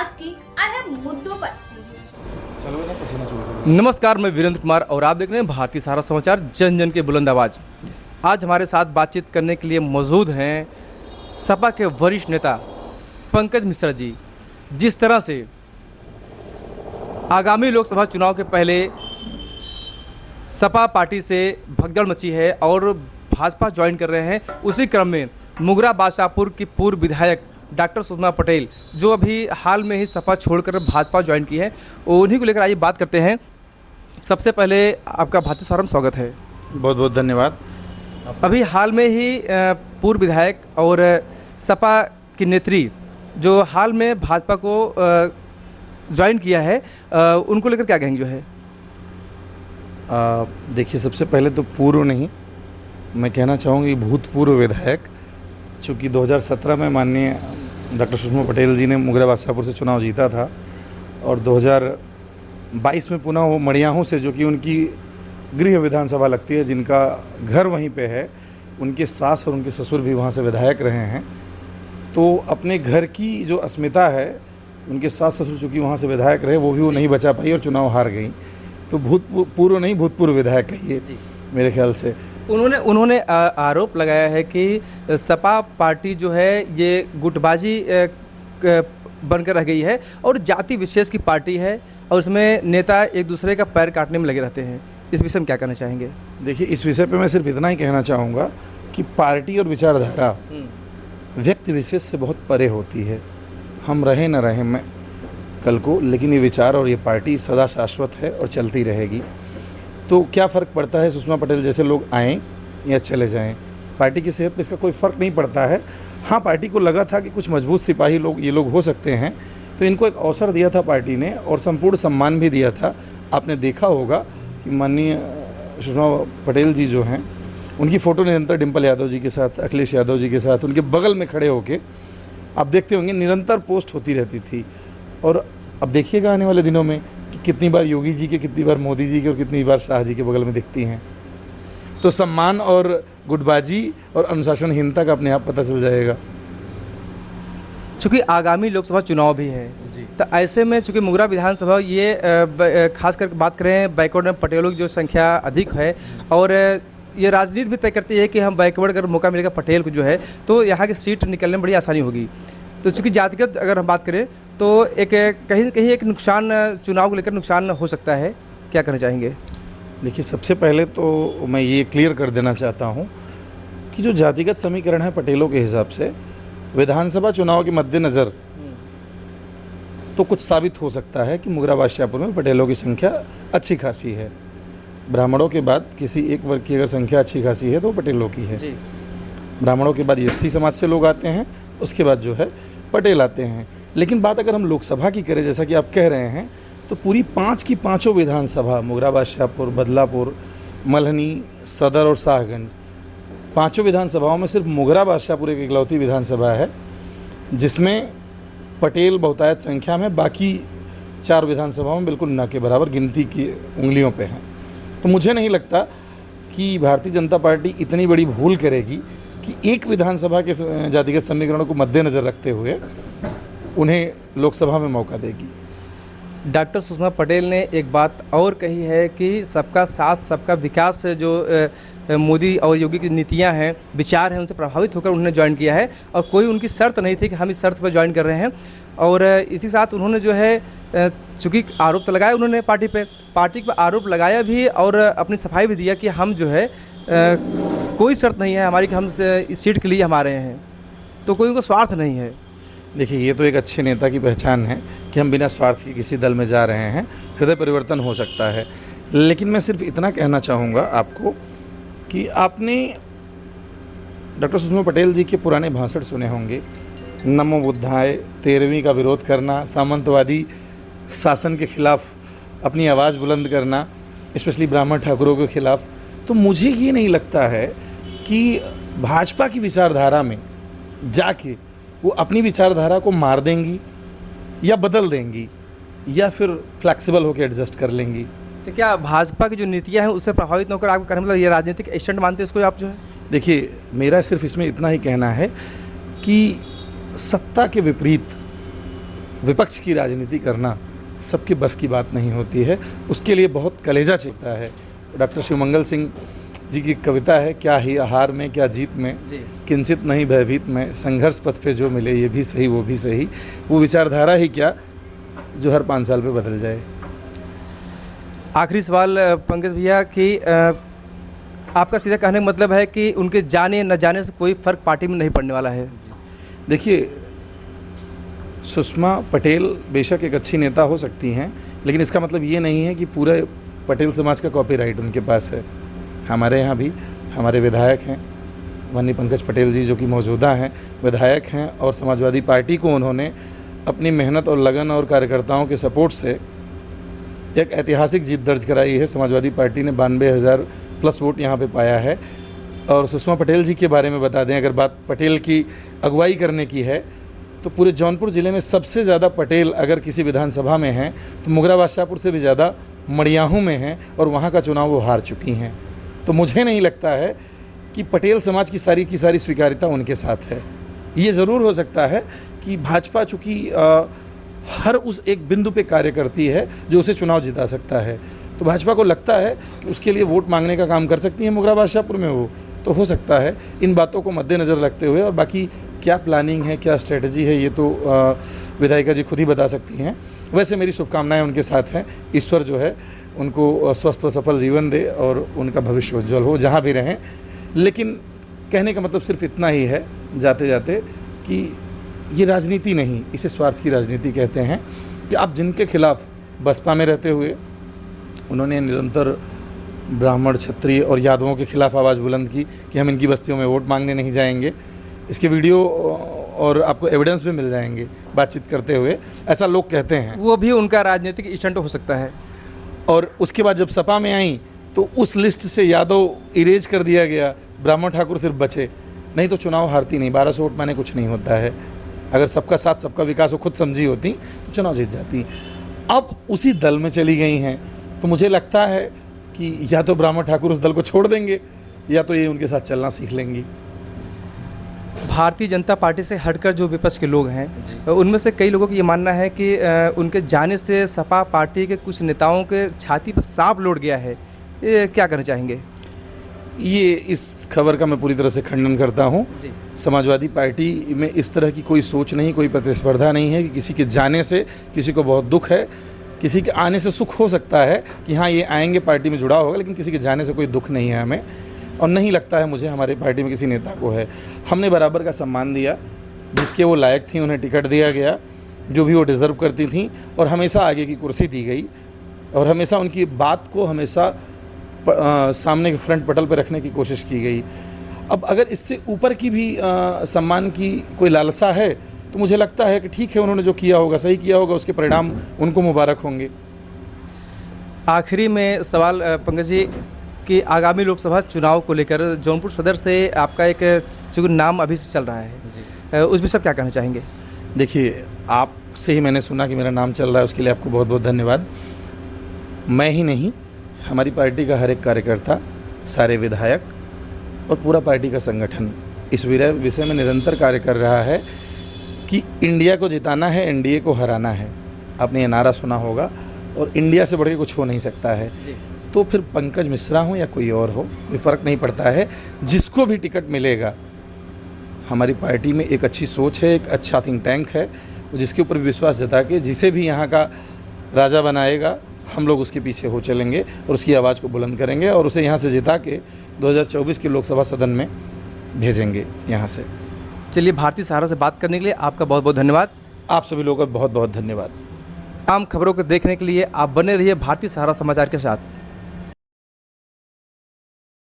आज की अहम मुद्दों पर। नमस्कार, मैं वीरेंद्र कुमार और आप देख रहे हैं भारतीय सहारा समाचार, जन जन के बुलंद आवाज। आज हमारे साथ बातचीत करने के लिए मौजूद हैं सपा के वरिष्ठ नेता पंकज मिश्रा जी। जिस तरह से आगामी लोकसभा चुनाव के पहले सपा पार्टी से भगदड़ मची है और भाजपा ज्वाइन कर रहे हैं, उसी क्रम में मुगरा बादशाहपुर की पूर्व विधायक डॉक्टर सुषमा पटेल, जो अभी हाल में ही सपा छोड़कर भाजपा ज्वाइन की है, उन्हीं को लेकर आइए बात करते हैं। सबसे पहले आपका भारतीय सहारा में स्वागत है। बहुत बहुत धन्यवाद। अभी हाल में ही पूर्व विधायक और सपा की नेत्री जो हाल में भाजपा को ज्वाइन किया है, उनको लेकर क्या कहेंगे? जो है देखिए, सबसे पहले तो पूर्व नहीं, मैं कहना चाहूँगी भूतपूर्व विधायक, चूँकि 2017 में माननीय डॉक्टर सुषमा पटेल जी ने मुगरा बादशाहपुर से चुनाव जीता था और 2022 में पुनः वो मड़ियाहूँ से, जो कि उनकी गृह विधानसभा लगती है, जिनका घर वहीं पे है, उनके सास और उनके ससुर भी वहाँ से विधायक रहे हैं, तो अपने घर की जो अस्मिता है, उनके सास ससुर चूँकि वहाँ से विधायक रहे, वो भी वो नहीं बचा पाई और चुनाव हार गई। तो भूतपूर्व नहीं, भूतपूर्व विधायक कहिए मेरे ख्याल से। उन्होंने आरोप लगाया है कि सपा पार्टी जो है ये गुटबाजी बनकर रह गई है और जाति विशेष की पार्टी है और उसमें नेता एक दूसरे का पैर काटने में लगे रहते हैं। इस विषय में क्या कहना चाहेंगे? देखिए, इस विषय पे मैं सिर्फ इतना ही कहना चाहूँगा कि पार्टी और विचारधारा व्यक्ति विशेष से बहुत परे होती है। हम रहे न रहे मैं कल को, लेकिन ये विचार और ये पार्टी सदा शाश्वत है और चलती रहेगी। तो क्या फ़र्क पड़ता है सुषमा पटेल जैसे लोग आएँ या चले जाएं? पार्टी की सेहत पर इसका कोई फ़र्क नहीं पड़ता है। हाँ, पार्टी को लगा था कि कुछ मजबूत सिपाही लोग ये लोग हो सकते हैं, तो इनको एक अवसर दिया था पार्टी ने और संपूर्ण सम्मान भी दिया था। आपने देखा होगा कि माननीय सुषमा पटेल जी जो हैं, उनकी फ़ोटो निरंतर डिम्पल यादव जी के साथ, अखिलेश यादव जी के साथ, उनके बगल में खड़े होके आप देखते होंगे निरंतर पोस्ट होती रहती थी। और अब देखिएगा आने वाले दिनों में कि कितनी बार योगी जी के, कितनी बार मोदी जी के और कितनी बार शाह जी के बगल में दिखती हैं। तो सम्मान और गुटबाजी और अनुशासनहीनता का अपने आप पता चल जाएगा। चूँकि आगामी लोकसभा चुनाव भी है, तो ऐसे में चूँकि मुगरा विधानसभा ये खास करके बात करें बैकवर्ड में पटेलों की जो संख्या अधिक है और ये राजनीति भी तय करती है कि हम बैकवर्ड अगर मौका मिलेगा पटेल को जो है तो यहाँ की सीट निकलने में बड़ी आसानी होगी। तो चूँकि जातिगत अगर हम बात करें तो एक कहीं कहीं एक नुकसान, चुनाव को लेकर नुकसान हो सकता है, क्या कहना चाहेंगे? देखिए, सबसे पहले तो मैं ये क्लियर कर देना चाहता हूँ कि जो जातिगत समीकरण है पटेलों के हिसाब से विधानसभा चुनाव के मद्देनज़र तो कुछ साबित हो सकता है कि मुगरा बादशाहपुर में पटेलों की संख्या अच्छी खासी है। ब्राह्मणों के बाद किसी एक वर्ग की अगर संख्या अच्छी खासी है तो पटेलों की है। ब्राह्मणों के बाद एससी समाज से लोग आते हैं, उसके बाद जो है पटेल आते हैं। लेकिन बात अगर हम लोकसभा की करें, जैसा कि आप कह रहे हैं, तो पूरी 5 की 5 विधानसभा, मुगरा बादशाहपुर, बदलापुर, मल्हनी, सदर और शाहगंज, 5 विधानसभाओं में सिर्फ मुगरा बादशाहपुर एक इकलौती विधानसभा है जिसमें पटेल बहुतायत संख्या में, बाकी 4 विधानसभाओं में बिल्कुल न के बराबर गिनती की उंगलियों पे हैं। तो मुझे नहीं लगता कि भारतीय जनता पार्टी इतनी बड़ी भूल करेगी कि एक विधानसभा के जातिगत समीकरणों को मद्देनज़र रखते हुए उन्हें लोकसभा में मौका देगी। डॉक्टर सुषमा पटेल ने एक बात और कही है कि सबका साथ सबका विकास जो मोदी और योगी की नीतियां हैं, विचार हैं, उनसे प्रभावित होकर उन्होंने ज्वाइन किया है और कोई उनकी शर्त नहीं थी कि हम इस शर्त पर ज्वाइन कर रहे हैं। और इसी साथ उन्होंने जो है चूँकि आरोप तो लगाया उन्होंने पार्टी पर आरोप लगाया भी और अपनी सफाई भी दिया कि हम जो है कोई शर्त नहीं है हमारी कि हम इस सीट के लिए हम आ रहे हैं, तो कोई उनका स्वार्थ नहीं है। देखिए, ये तो एक अच्छे नेता की पहचान है कि हम बिना स्वार्थ के किसी दल में जा रहे हैं। हृदय परिवर्तन हो सकता है, लेकिन मैं सिर्फ इतना कहना चाहूँगा आपको कि आपने डॉक्टर सुषमा पटेल जी के पुराने भाषण सुने होंगे, नमो बुद्धाय, 13वीं का विरोध करना, सामंतवादी शासन के खिलाफ अपनी आवाज़ बुलंद करना, स्पेशली ब्राह्मण ठाकुरों के खिलाफ। तो मुझे ये नहीं लगता है कि भाजपा की विचारधारा में जाके वो अपनी विचारधारा को मार देंगी या बदल देंगी या फिर फ्लेक्सिबल होकर एडजस्ट कर लेंगी। तो क्या भाजपा की जो नीतियां हैं उससे प्रभावित न होकर आपको कहने मतलब ये राजनीतिक स्टंट मानते हैं इसको आप जो है? देखिए, मेरा सिर्फ इसमें इतना ही कहना है कि सत्ता के विपरीत विपक्ष की राजनीति करना सबके बस की बात नहीं होती है, उसके लिए बहुत कलेजा चलता है। डॉक्टर शिवमंगल सिंह जी की कविता है, क्या ही हार में क्या जीत में, किंचित नहीं भयभीत में, संघर्ष पथ पे जो मिले ये भी सही वो भी सही। वो विचारधारा ही क्या जो हर 5 साल पे बदल जाए। आखिरी सवाल पंकज भैया कि आपका सीधा कहने का मतलब है कि उनके जाने न जाने से कोई फ़र्क पार्टी में नहीं पड़ने वाला है? देखिए, सुषमा पटेल बेशक एक अच्छी नेता हो सकती हैं, लेकिन इसका मतलब ये नहीं है कि पूरे पटेल समाज का कॉपीराइट उनके पास है। हमारे यहाँ भी हमारे विधायक हैं, माननीय पंकज पटेल जी जो कि मौजूदा हैं विधायक हैं, और समाजवादी पार्टी को उन्होंने अपनी मेहनत और लगन और कार्यकर्ताओं के सपोर्ट से एक ऐतिहासिक जीत दर्ज कराई है। समाजवादी पार्टी ने 92,000 प्लस वोट यहाँ पे पाया है। और सुषमा पटेल जी के बारे में बता दें, अगर बात पटेल की अगुवाई करने की है तो पूरे जौनपुर ज़िले में सबसे ज़्यादा पटेल अगर किसी विधानसभा में हैं तो मुगराबाद शाहपुर से भी ज़्यादा मड़ियाहू में हैं, और वहाँ का चुनाव वो हार चुकी हैं। तो मुझे नहीं लगता है कि पटेल समाज की सारी स्वीकार्यता उनके साथ है। ये ज़रूर हो सकता है कि भाजपा चूँकि हर उस एक बिंदु पे कार्य करती है जो उसे चुनाव जिता सकता है, तो भाजपा को लगता है कि उसके लिए वोट मांगने का काम कर सकती है मुगराबाद शाहपुर में वो, तो हो सकता है। इन बातों को मद्देनज़र रखते हुए, और बाकी क्या प्लानिंग है क्या स्ट्रेटजी है ये तो विधायिका जी खुद ही बता सकती हैं। वैसे मेरी शुभकामनाएं उनके साथ हैं। ईश्वर जो है उनको स्वस्थ व सफल जीवन दे और उनका भविष्य उज्ज्वल हो जहाँ भी रहें। लेकिन कहने का मतलब सिर्फ इतना ही है जाते जाते कि ये राजनीति नहीं, इसे स्वार्थ की राजनीति कहते हैं। कि आप जिनके खिलाफ बसपा में रहते हुए उन्होंने निरंतर ब्राह्मण, क्षत्रिय और यादवों के खिलाफ आवाज़ बुलंद की कि हम इनकी बस्तियों में वोट मांगने नहीं जाएंगे। इसके वीडियो और आपको एविडेंस भी मिल जाएंगे बातचीत करते हुए, ऐसा लोग कहते हैं। वो भी उनका राजनीतिक स्टंट हो सकता है। और उसके बाद जब सपा में आई तो उस लिस्ट से यादव इरेज कर दिया गया, ब्राह्मण ठाकुर सिर्फ बचे। नहीं तो चुनाव हारती नहीं, 1200 वोट माने कुछ नहीं होता है। अगर सबका साथ सबका विकास वो खुद समझी होती तो चुनाव जीत जाती। अब उसी दल में चली गई हैं, तो मुझे लगता है कि या तो ब्राह्मण ठाकुर उस दल को छोड़ देंगे या तो ये उनके साथ चलना सीख लेंगी। भारतीय जनता पार्टी से हटकर जो विपक्ष के लोग हैं उनमें से कई लोगों का ये मानना है कि उनके जाने से सपा पार्टी के कुछ नेताओं के छाती पर सांप लौट गया है। ये क्या कहना चाहेंगे? ये इस खबर का मैं पूरी तरह से खंडन करता हूँ। समाजवादी पार्टी में इस तरह की कोई सोच नहीं, कोई प्रतिस्पर्धा नहीं है कि किसी के जाने से किसी को बहुत दुख है। किसी के आने से सुख हो सकता है कि हाँ ये आएंगे पार्टी में जुड़ाव होगा, लेकिन किसी के जाने से कोई दुख नहीं है हमें, और नहीं लगता है मुझे हमारे पार्टी में किसी नेता को है। हमने बराबर का सम्मान दिया, जिसके वो लायक थी उन्हें टिकट दिया गया, जो भी वो डिज़र्व करती थी, और हमेशा आगे की कुर्सी दी गई, और हमेशा उनकी बात को हमेशा सामने के फ्रंट पटल पर रखने की कोशिश की गई। अब अगर इससे ऊपर की भी सम्मान की कोई लालसा है तो मुझे लगता है कि ठीक है, उन्होंने जो किया होगा सही किया होगा, उसके परिणाम उनको मुबारक होंगे। आखिरी में सवाल पंकज जी कि आगामी लोकसभा चुनाव को लेकर जौनपुर सदर से आपका एक चूँकि नाम अभी से चल रहा है, उस विषय क्या कहना चाहेंगे? देखिए, आपसे ही मैंने सुना कि मेरा नाम चल रहा है, उसके लिए आपको बहुत बहुत धन्यवाद। मैं ही नहीं, हमारी पार्टी का हर एक कार्यकर्ता, सारे विधायक और पूरा पार्टी का संगठन इस विषय में निरंतर कार्य कर रहा है कि इंडिया को जिताना है, एनडीए को हराना है। आपने ये नारा सुना होगा, और इंडिया से बढ़ के कुछ हो नहीं सकता है। तो फिर पंकज मिश्रा हो या कोई और हो, कोई फ़र्क नहीं पड़ता है। जिसको भी टिकट मिलेगा, हमारी पार्टी में एक अच्छी सोच है, एक अच्छा थिंक टैंक है, जिसके ऊपर विश्वास जता के जिसे भी यहाँ का राजा बनाएगा हम लोग उसके पीछे हो चलेंगे और उसकी आवाज़ को बुलंद करेंगे, और उसे यहाँ से जिता के 2024 के लोकसभा सदन में भेजेंगे यहाँ से। चलिए, भारतीय सहारा से बात करने के लिए आपका बहुत बहुत धन्यवाद। आप सभी लोगों का बहुत बहुत धन्यवाद। आम खबरों को देखने के लिए आप बने रहिए भारतीय सहारा समाचार के साथ।